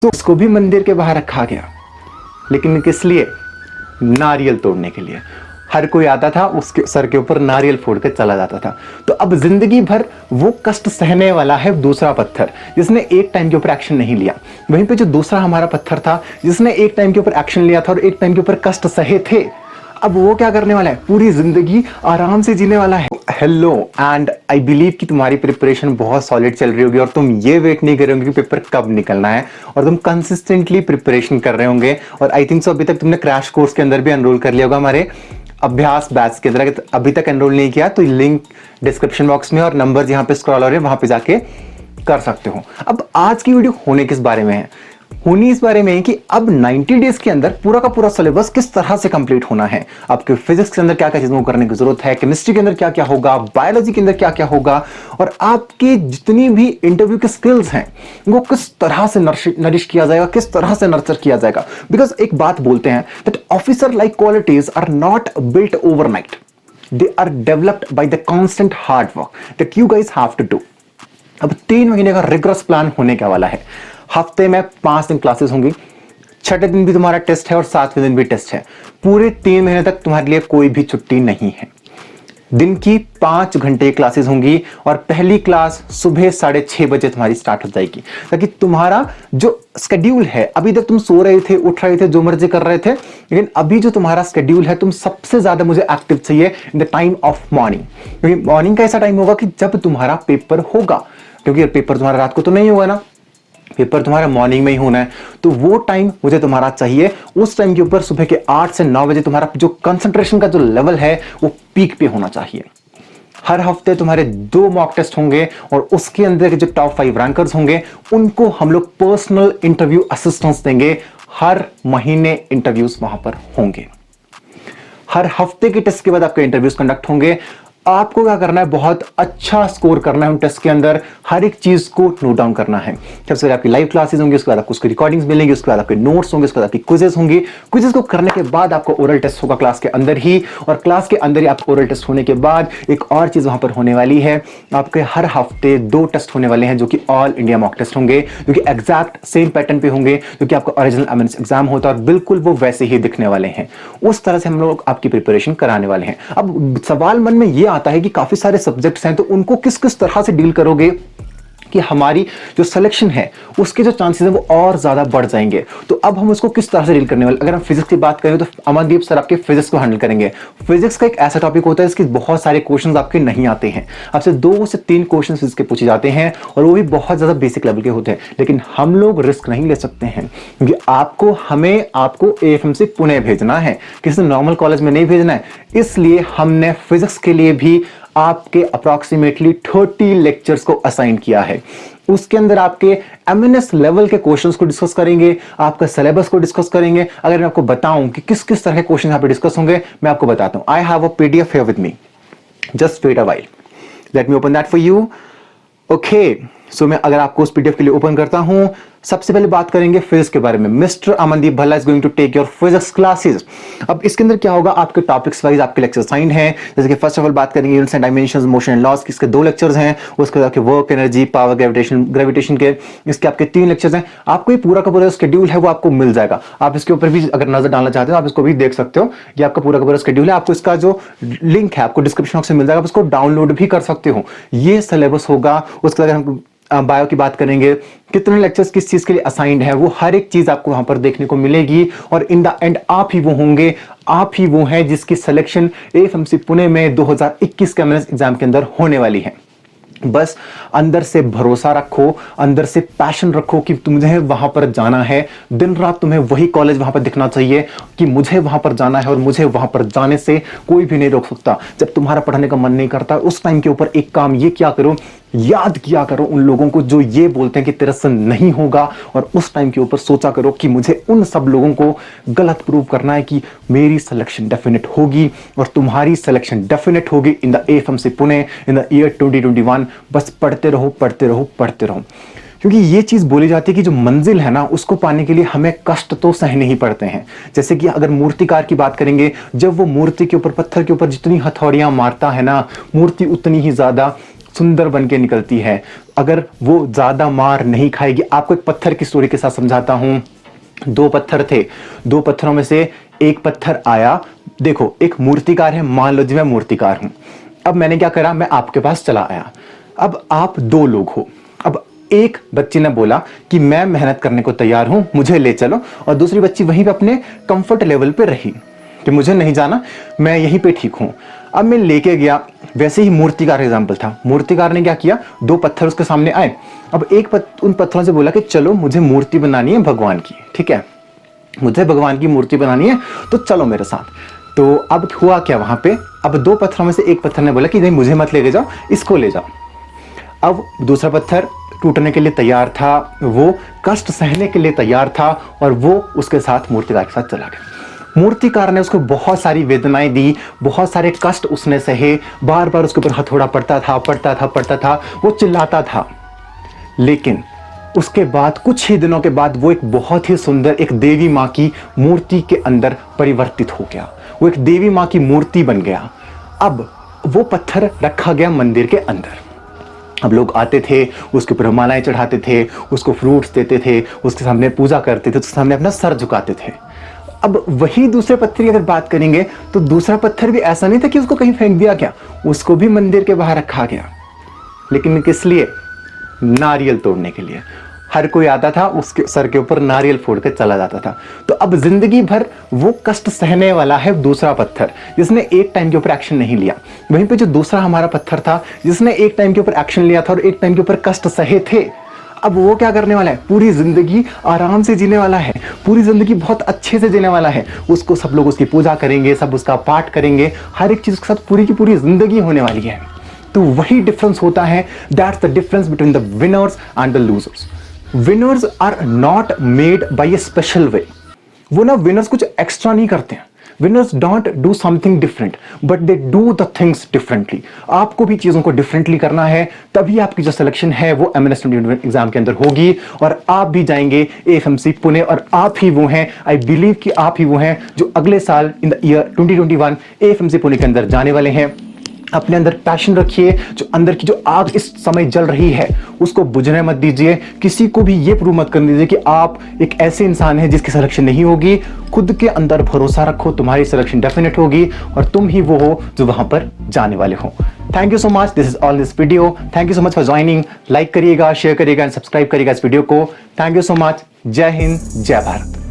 तो उसको भी मंदिर के बाहर रखा गया, लेकिन किस लिए? नारियल तोड़ने के लिए। हर कोई आता था, उसके सर के ऊपर नारियल फोड़ के चला जाता था। तो अब जिंदगी भर वो कष्ट सहने वाला है दूसरा पत्थर, जिसने एक टाइम के ऊपर एक्शन नहीं लिया। वहीं पे जो दूसरा हमारा पत्थर था, जिसने एक टाइम के ऊपर एक्शन लिया था और एक टाइम के ऊपर कष्ट सहे थे, अब वो क्या करने वाला है? पूरी जिंदगी आराम से जीने वाला है। हेलो एंड आई बिलीव कि तुम्हारी प्रिपरेशन बहुत सॉलिड चल रही होगी और तुम ये वेट नहीं कर रहे होंगे कि पेपर कब निकलना है, और तुम कंसिस्टेंटली प्रिपरेशन कर रहे होंगे। और आई थिंक सो अभी तक तुमने क्रैश कोर्स के अंदर भी एनरोल कर लिया होगा हमारे अभ्यास बैच के अंदर। अभी तक एनरोल नहीं किया तो लिंक डिस्क्रिप्शन बॉक्स में और नंबर यहाँ पे स्क्रॉल हो रहे हैं, वहां पे जाके कर सकते हो। अब आज की वीडियो होने किस बारे में है? होनी इस बारे में है कि अब 90 डेज के अंदर पूरा का पूरा सिलेबस किस तरह से कंप्लीट होना है। आपके फिजिक्स के अंदर क्या क्या चीजों को करने की जरूरत है, केमिस्ट्री के अंदर क्या क्या होगा, बायोलॉजी के अंदर क्या क्या होगा, और आपकी जितनी भी इंटरव्यू की स्किल्स हैं वो किस तरह से नरिश किया जाएगा, किस तरह से नर्चर किया जाएगा। बिकॉज एक बात बोलते हैं that officer like qualities are not built overnight, they are developed by the constant hard work that you guys have to do. अब 3 महीने का रिग्रेस प्लान होने का वाला है। हफ्ते में 5 दिन क्लासेस होंगी, छठे दिन भी तुम्हारा टेस्ट है और 7वें दिन भी टेस्ट है। पूरे 3 महीने तक तुम्हारे लिए कोई भी छुट्टी नहीं है। दिन की 5 घंटे क्लासेस होंगी और पहली क्लास सुबह 6:30 बजे तुम्हारी स्टार्ट हो जाएगी, ताकि तुम्हारा जो स्केड्यूल है, अभी तक तुम सो रहे थे, उठ रहे थे, जो मर्जी कर रहे थे, लेकिन अभी जो तुम्हारा स्केड्यूल है, तुम सबसे ज्यादा मुझे एक्टिव चाहिए in the time of morning. क्योंकि मॉर्निंग का ऐसा टाइम होगा कि जब तुम्हारा पेपर होगा, क्योंकि पेपर तुम्हारा रात को तो नहीं होगा ना, पेपर तुम्हारा मॉर्निंग में ही होना है। तो वो टाइम मुझे तुम्हारा चाहिए। उस टाइम के ऊपर सुबह के 8 से 9 बजे तुम्हारा जो कंसंट्रेशन का जो लेवल है वो पीक पे होना चाहिए। हर हफ्ते तुम्हारे 2 मॉक टेस्ट होंगे और उसके अंदर के जो टॉप 5 रैंकर्स होंगे उनको हम लोग पर्सनल इंटरव्यू असिस्टेंस देंगे। हर महीने इंटरव्यूज वहां पर होंगे। हर हफ्ते के टेस्ट के बाद आपके इंटरव्यूज कंडक्ट होंगे। आपको क्या करना है? बहुत अच्छा स्कोर करना है उन टेस्ट के अंदर, हर एक चीज को नोट डाउन करना है। सबसे पहले आपकी लाइव क्लासेस होंगी, उसके बाद आपको उसकी रिकॉर्डिंग्स मिलेंगी, उसके बाद आपके नोट्स होंगे, उसके बाद आपकी क्विजेस होंगी। क्विजेस को करने के बाद आपको ओरल टेस्ट होगा क्लास के अंदर ही, और क्लास के अंदर ही आपको ओरल टेस्ट होने के बाद एक और चीज वहां पर होने वाली है। आपके हर हफ्ते 2 टेस्ट होने वाले हैं जो कि ऑल इंडिया मॉक टेस्ट होंगे, जो कि एग्जैक्ट सेम पैटर्न पे होंगे जो कि आपका ओरिजिनल एमएनएस एग्जाम होता है, और बिल्कुल वो वैसे ही दिखने वाले हैं। उस तरह से हम लोग आपकी प्रिपरेशन कराने वाले हैं। अब सवाल मन में ये आता है कि काफी सारे सब्जेक्ट्स हैं, तो उनको किस किस तरह से डील करोगे कि हमारी जो सिलेक्शन है उसके जो चांसेस हैं वो और ज्यादा बढ़ जाएंगे। तो अब हम उसको किस तरह से डील करने वाले? अगर हम फिजिक्स की बात करें तो अमनदीप सर आपके फिजिक्स को हैंडल करेंगे। फिजिक्स का एक ऐसा टॉपिक होता है जिसके बहुत सारे क्वेश्चंस आपके नहीं आते हैं, आपसे 2 से 3 क्वेश्चन फिजिक्स के पूछे जाते हैं और वो भी बहुत ज्यादा बेसिक लेवल के होते हैं। लेकिन हम लोग रिस्क नहीं ले सकते हैं, क्योंकि आपको एएफएमसी पुणे भेजना है, किसी नॉर्मल कॉलेज में नहीं भेजना है। इसलिए हमने फिजिक्स के लिए भी आपके अप्रॉक्सीमेटली 30 लेक्चर्स को असाइन किया है। उसके अंदर आपके एमएनएस लेवल के क्वेश्चंस को डिस्कस करेंगे, आपका सिलेबस को डिस्कस करेंगे। अगर मैं आपको बताऊं कि किस किस तरह के क्वेश्चन यहां पे डिस्कस होंगे, मैं आपको बताता हूं। I have a PDF here with me, just wait a while, let me open that for you. Okay, so मैं अगर आपको उस पीडीएफ के लिए ओपन करता हूं, सबसे पहले बात करेंगे फिजिक्स के बारे में। Mister Amandeep Bhalla is going to take your physics classes. अब इसके अंदर क्या होगा, आपके टॉपिक्स वाइज आपके लेक्चर साइन हैं। जैसे कि फर्स्ट ऑफ ऑल बात करेंगे units and dimensions, motion and laws, इसके 2 लेक्चर्स हैं। उसके बाद आपके वर्क, एनर्जी, पावर, ग्रेविटेशन के इसके आपके 3 लेक्चर्स हैं। आपको ये पूरा का पूरा शेड्यूल है वो आपको मिल जाएगा। आप इसके ऊपर भी अगर नजर डालना चाहते हो आप इसको भी देख सकते हो। ये आपका पूरा का पूरा शेड्यूल है। आपको इसका जो लिंक है आपको डिस्क्रिप्शन बॉक्स में मिल जाएगा, आप इसको डाउनलोड भी कर सकते हो। ये सिलेबस होगा। उसके बाद हम बायो की बात करेंगे, कितने लेक्चर्स किस चीज के लिए असाइंड है, वो हर एक चीज आपको वहां पर देखने को मिलेगी। और इन द एंड आप ही वो होंगे, आप ही वो हैं जिसकी सिलेक्शन एएफएमसी पुणे में 2021 के एमएनएस एग्जाम के अंदर होने वाली है। बस अंदर से भरोसा रखो, अंदर से पैशन रखो कि तुम्हें वहां पर जाना है। दिन रात तुम्हें वही कॉलेज वहां पर दिखना चाहिए कि मुझे वहां पर जाना है, और मुझे वहां पर जाने से कोई भी नहीं रोक सकता। जब तुम्हारा पढ़ने का मन नहीं करता, उस टाइम के ऊपर एक काम ये क्या करो, याद किया करो उन लोगों को जो ये बोलते हैं कि तेरे से नहीं होगा, और उस टाइम के ऊपर सोचा करो कि मुझे उन सब लोगों को गलत प्रूव करना है कि मेरी सिलेक्शन डेफिनेट होगी और तुम्हारी सिलेक्शन डेफिनेट होगी in the AFMC Pune in the year 2021। बस पढ़ते रहो, पढ़ते रहो, पढ़ते रहो। क्योंकि ये चीज बोली जाती है कि जो मंजिल है ना उसको पाने के लिए हमें कष्ट तो सहने ही पड़ते हैं। जैसे कि अगर मूर्तिकार की बात करेंगे, जब वो मूर्ति के ऊपर, पत्थर के ऊपर जितनी हथौड़ियां मारता है ना, मूर्ति उतनी ही ज्यादा सुंदर बन के निकलती है अगर वो ज़्यादा मार नहीं खाएगी। आपको एक पत्थर की स्टोरी के साथ समझाता हूँ। 2 पत्थर थे, 2 पत्थरों में से एक पत्थर आया। देखो, एक मूर्तिकार है, मान लो जी मैं मूर्तिकार हूँ। अब मैंने क्या करा, मैं आपके पास चला आया। अब आप 2 लोग हो। अब एक बच्ची ने बोला कि मैं मेहनत करने को तैयार हूं, मुझे ले चलो, और दूसरी बच्ची वहीं पे अपने कंफर्ट लेवल पे रही कि मुझे नहीं जाना, मैं यहीं पे ठीक हूं। अब मैं लेके गया। वैसे ही मूर्तिकार एग्जाम्पल था। मूर्तिकार ने क्या किया, 2 पत्थर उसके सामने आए। अब उन पत्थरों से बोला कि चलो मुझे मूर्ति बनानी है भगवान की, ठीक है, मुझे भगवान की मूर्ति बनानी है, तो चलो मेरे साथ। तो अब हुआ क्या वहां पे, अब 2 पत्थरों में से एक पत्थर ने बोला कि नहीं मुझे मत लेके जाओ, इसको ले जाओ। अब दूसरा पत्थर टूटने के लिए तैयार था, वो कष्ट सहने के लिए तैयार था, और वो उसके साथ मूर्तिकार के साथ चला गया। मूर्तिकार ने उसको बहुत सारी वेदनाएं दी, बहुत सारे कष्ट उसने सहे, बार बार उसके ऊपर हथौड़ा पड़ता था, वो चिल्लाता था। लेकिन उसके बाद कुछ ही दिनों के बाद वो एक बहुत ही सुंदर एक देवी माँ की मूर्ति के अंदर परिवर्तित हो गया। वो एक देवी माँ की मूर्ति बन गया। अब वो पत्थर रखा गया मंदिर के अंदर। अब लोग आते थे, उसके ऊपर मालाएं चढ़ाते थे, उसको फ्रूट्स देते थे, उसके सामने पूजा करते थे, उसके सामने अपना सर झुकाते थे। अब वही दूसरे पत्थर की अगर बात करेंगे तो दूसरा पत्थर भी ऐसा नहीं था कि उसको कहीं फेंक दिया गया, उसको भी मंदिर के बाहर रखा गया। लेकिन किस लिए? नारियल तोड़ने के लिए। हर कोई आता था, उसके सर के ऊपर नारियल फोड़ के चला जाता था। तो अब जिंदगी भर वो कष्ट सहने वाला है दूसरा पत्थर, जिसने एक टाइम के ऊपर एक्शन नहीं लिया। वहीं पे जो दूसरा हमारा पत्थर था, जिसने एक टाइम के ऊपर एक्शन लिया था और एक टाइम के ऊपर कष्ट सहे थे, अब वो क्या करने वाला है, पूरी जिंदगी आराम से जीने वाला है, पूरी जिंदगी बहुत अच्छे से जीने वाला है। उसको सब लोग उसकी पूजा करेंगे, सब उसका पाठ करेंगे, हर एक चीज के साथ पूरी की पूरी जिंदगी होने वाली है। तो वही डिफरेंस होता है, that's the difference between the winners and the losers. Winners are not made by a special way. वो ना विनर्स कुछ एक्स्ट्रा नहीं करते हैं। Winners don't do something different, but they do the things differently. आपको भी चीजों को डिफरेंटली करना है, तभी आपकी जो सिलेक्शन है वो एमएनएस 2021 एग्जाम के अंदर होगी, और आप भी जाएंगे एएफएमसी पुणे, और आप ही वो हैं, आई बिलीव कि आप ही वो हैं जो अगले साल in the year 2021 AFMC Pune के अंदर जाने वाले हैं। अपने अंदर पैशन रखिए, जो अंदर की जो आग इस समय जल रही है उसको बुझने मत दीजिए। किसी को भी ये प्रूव मत करने दीजिए कि आप एक ऐसे इंसान हैं जिसकी सिलेक्शन नहीं होगी। खुद के अंदर भरोसा रखो, तुम्हारी सिलेक्शन डेफिनेट होगी, और तुम ही वो हो जो वहां पर जाने वाले हो। Thank you so much, this is all this video. Thank you so much for joining. Like करिएगा, शेयर करिएगा एंड सब्सक्राइब करिएगा इस वीडियो को। Thank you so much. जय हिंद, जय भारत।